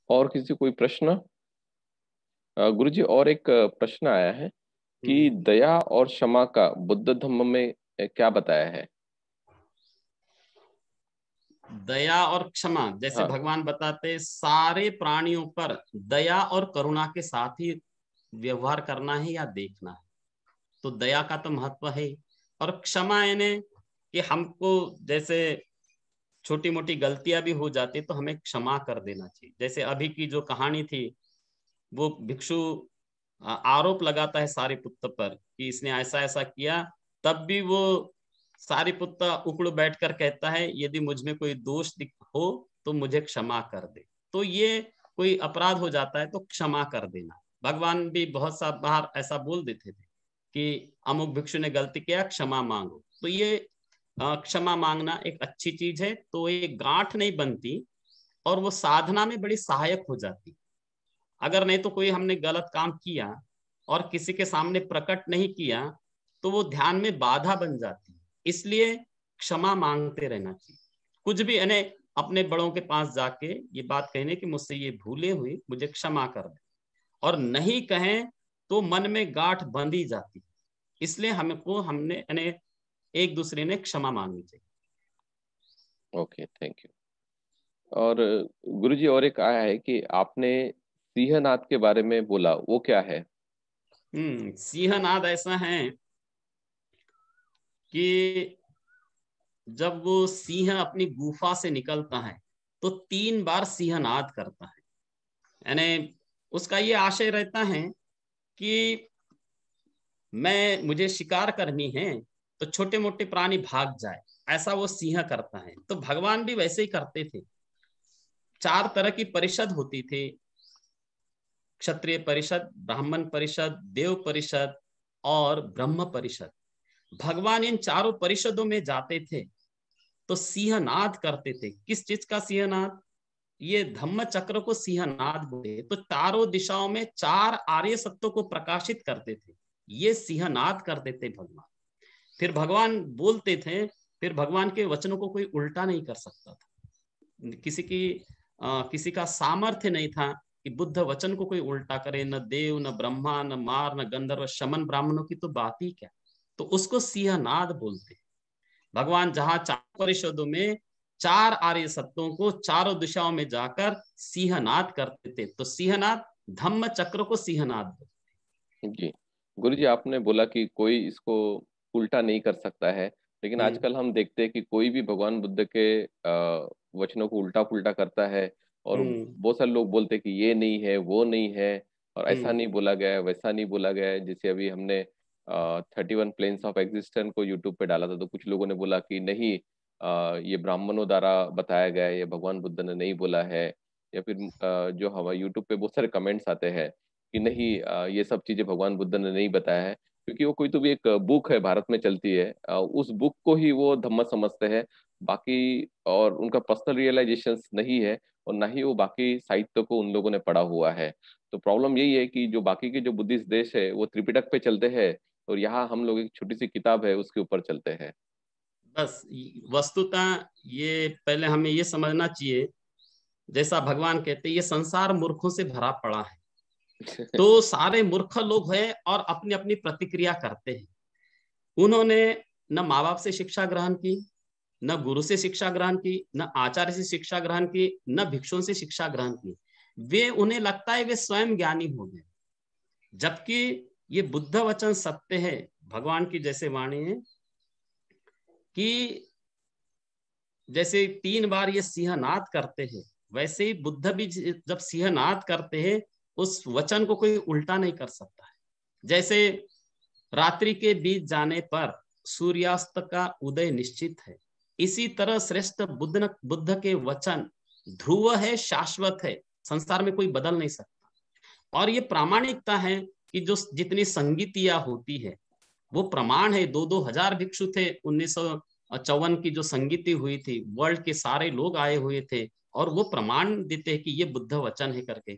और किसी कोई प्रश्न? गुरुजी, और एक प्रश्न आया है कि हम्म। दया और क्षमा का बुद्ध धम्म में क्या बताया है? दया और क्षमा, जैसे हाँ। भगवान बताते सारे प्राणियों पर दया और करुणा के साथ ही व्यवहार करना है या देखना है। तो दया का तो महत्व है। और क्षमा यानी कि हमको जैसे छोटी मोटी गलतियां भी हो जाती तो हमें क्षमा कर देना चाहिए। जैसे अभी की जो कहानी थी, वो भिक्षु आरोप लगाता है सारिपुत्र पर कि इसने ऐसा ऐसा किया, तब भी वो सारिपुत्र उकड़ बैठकर कहता है यदि मुझ में कोई दोष हो तो मुझे क्षमा कर दे। तो ये कोई अपराध हो जाता है तो क्षमा कर देना। भगवान भी बहुत सा बार ऐसा बोल देते थे कि अमुक भिक्षु ने गलती किया, क्षमा मांगो। तो ये क्षमा मांगना एक अच्छी चीज है। तो ये गांठ नहीं बनती और वो साधना में बड़ी सहायक हो जाती। अगर नहीं तो कोई हमने गलत काम किया और किसी के सामने प्रकट नहीं किया तो वो ध्यान में बाधा बन जाती है। इसलिए क्षमा मांगते रहना चाहिए। कुछ भी यानी अपने बड़ों के पास जाके ये बात कहने की मुझसे ये भूले हुई, मुझे क्षमा कर दे, और नहीं कहें तो मन में गांठ बंधी जाती। इसलिए हमने यानी एक दूसरे ने क्षमा मांगनी चाहिए। Okay, thank you. और गुरुजी, और एक आया है कि आपने सिंहनाद के बारे में बोला, वो क्या है? सिंहनाद ऐसा है कि जब वो सिंह अपनी गुफा से निकलता है तो 3 बार सिंहनाद करता है। यानी उसका ये आशय रहता है कि मुझे शिकार करनी है तो छोटे मोटे प्राणी भाग जाए, ऐसा वो सिंह करता है। तो भगवान भी वैसे ही करते थे। 4 तरह की परिषद होती थी, क्षत्रिय परिषद, ब्राह्मण परिषद, देव परिषद और ब्रह्म परिषद। भगवान इन चारों परिषदों में जाते थे तो सिंहनाद करते थे। किस चीज का सिंहनाद? ये धम्म चक्र को सिंहनाद बोले। तो चारों दिशाओं में 4 आर्य सत्यों को प्रकाशित करते थे, ये सिंहनाद करते थे भगवान। फिर भगवान बोलते थे, फिर भगवान के वचनों को कोई उल्टा नहीं कर सकता था। किसी का सामर्थ्य नहीं था कि बुद्ध वचन को कोई उल्टा करे। न देव, न ब्रह्मा, न मार, न गंधर्व, शमन ब्राह्मणों की तो बात ही क्या। तो उसको सिंहनाद बोलते। भगवान जहां 4 परिषदों में 4 आर्य सत्यों को चारों दिशाओं में जाकर सिंहनाद करते थे, तो सिंहनाद धम्म चक्र को सिंहनाद बोलते। जी। गुरुजी, आपने बोला कि कोई इसको उल्टा नहीं कर सकता है, लेकिन हम्म। आजकल हम देखते हैं कि कोई भी भगवान बुद्ध के वचनों को उल्टा पुल्टा करता है। और हम्म। बहुत सारे लोग बोलते हैं कि ये नहीं है, वो नहीं है, और ऐसा हम्म। नहीं बोला गया है, वैसा नहीं बोला गया है। जैसे अभी हमने 31 प्लेन्स ऑफ एग्जिस्टेंस को यूट्यूब पे डाला था, तो कुछ लोगों ने बोला कि नहीं, ये ब्राह्मणों द्वारा बताया गया है, ये भगवान बुद्ध ने नहीं बोला है। या फिर जो हमारे यूट्यूब पे बहुत सारे कमेंट्स आते हैं कि नहीं, ये सब चीजें भगवान बुद्ध ने नहीं बताया है, क्योंकि वो कोई तो भी एक बुक है, भारत में चलती है, उस बुक को ही वो धम्म समझते हैं। बाकी और उनका पर्सनल रियलाइजेशन नहीं है, और ना ही वो बाकी साहित्य को उन लोगों ने पढ़ा हुआ है। तो प्रॉब्लम यही है कि जो बाकी के जो बुद्धिस्ट देश है वो त्रिपिटक पे चलते हैं, और यहाँ हम लोग एक छोटी सी किताब है उसके ऊपर चलते हैं। बस वस्तुतः ये पहले हमें ये समझना चाहिए, जैसा भगवान कहते हैं ये संसार मूर्खों से भरा पड़ा है। तो सारे मूर्ख लोग हैं और अपनी अपनी प्रतिक्रिया करते हैं। उन्होंने न माँ बाप से शिक्षा ग्रहण की, न गुरु से शिक्षा ग्रहण की, न आचार्य से शिक्षा ग्रहण की, न भिक्षुओं से शिक्षा ग्रहण की। वे उन्हें लगता है वे स्वयं ज्ञानी हो गए, जबकि ये बुद्ध वचन सत्य है। भगवान की जैसे वाणी है कि जैसे 3 बार ये सिंहनाद करते हैं, वैसे ही बुद्ध भी जब सिंहनाद करते हैं उस वचन को कोई उल्टा नहीं कर सकता है। जैसे रात्रि के बीत जाने पर सूर्यास्त का उदय निश्चित है, इसी तरह श्रेष्ठ बुद्ध के वचन ध्रुव है, शाश्वत है, संसार में कोई बदल नहीं सकता। और ये प्रामाणिकता है कि जो जितनी संगीतियां होती है वो प्रमाण है। 2-2 हजार भिक्षु थे 1954 की जो संगीति हुई थी, वर्ल्ड के सारे लोग आए हुए थे और वो प्रमाण देते हैं कि ये बुद्ध वचन है करके।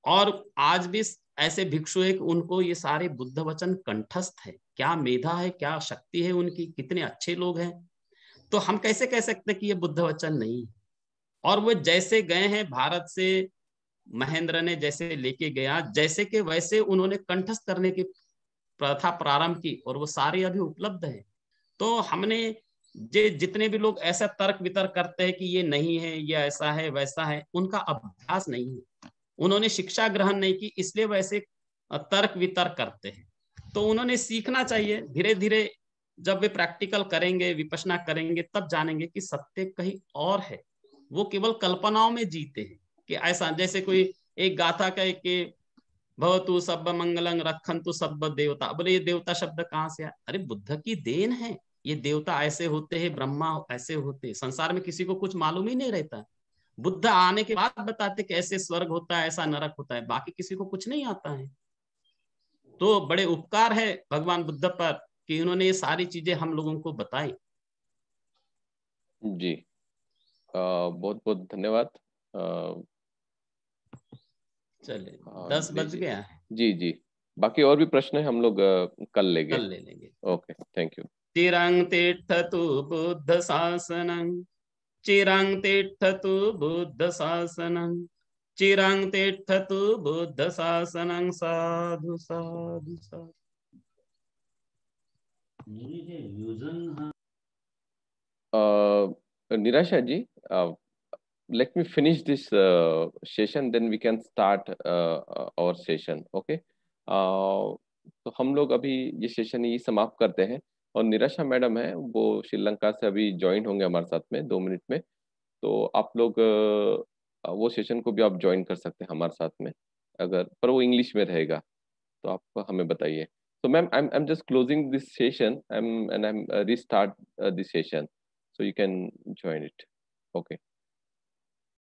और आज भी ऐसे भिक्षु है कि उनको ये सारे बुद्ध वचन कंठस्थ है। क्या मेधा है, क्या शक्ति है उनकी, कितने अच्छे लोग हैं। तो हम कैसे कह सकते हैं कि ये बुद्ध वचन नहीं है। और वो जैसे गए हैं भारत से महेंद्र ने जैसे लेके गया, जैसे के वैसे उन्होंने कंठस्थ करने की प्रथा प्रारंभ की और वो सारे अभी उपलब्ध है। तो हमने जितने भी लोग ऐसा तर्क वितर्क करते हैं कि ये नहीं है, ये ऐसा है वैसा है, उनका अभ्यास नहीं है, उन्होंने शिक्षा ग्रहण नहीं की, इसलिए वैसे तर्क वितर्क करते हैं। तो उन्होंने सीखना चाहिए धीरे धीरे, जब वे प्रैक्टिकल करेंगे, विपश्यना करेंगे, तब जानेंगे कि सत्य कहीं और है। वो केवल कल्पनाओं में जीते हैं कि ऐसा, जैसे कोई एक गाथा कहे कि भवतु सब मंगलंग रखंतु सब देवता, बोले ये देवता शब्द कहाँ से आया? अरे बुद्ध की देन है, ये देवता ऐसे होते हैं, ब्रह्मा ऐसे होते हैं, संसार में किसी को कुछ मालूम ही नहीं रहता। बुद्ध आने के बाद बताते कि ऐसे स्वर्ग होता है, ऐसा नरक होता है, बाकी किसी को कुछ नहीं आता है। तो बड़े उपकार है भगवान बुद्ध पर कि उन्होंने ये सारी चीजें हम लोगों को बताई। जी, बहुत बहुत धन्यवाद। चले 10 जी बज जी गया है, जी जी, बाकी और भी प्रश्न है हम लोग कल लेंगे। कल ले लेंगे। Okay, thank you. चिरं तिष्ठतु बुद्ध शासनं, चिरं तिष्ठतु बुद्ध शासनं, चिरं तिष्ठतु बुद्ध शासनं। साधु साधु साधु। निराशा जी, let me finish this session, then we can start our session, okay? तो हम लोग अभी ये सेशन ही समाप्त करते हैं, और निराशा मैडम है वो श्रीलंका से अभी ज्वाइन होंगे हमारे साथ में 2 मिनट में। तो आप लोग वो सेशन को भी आप ज्वाइन कर सकते हैं हमारे साथ में, अगर, पर वो इंग्लिश में रहेगा, तो आप हमें बताइए। तो ma'am, I am just closing this session, I am restart this session, so you can join it. Okay.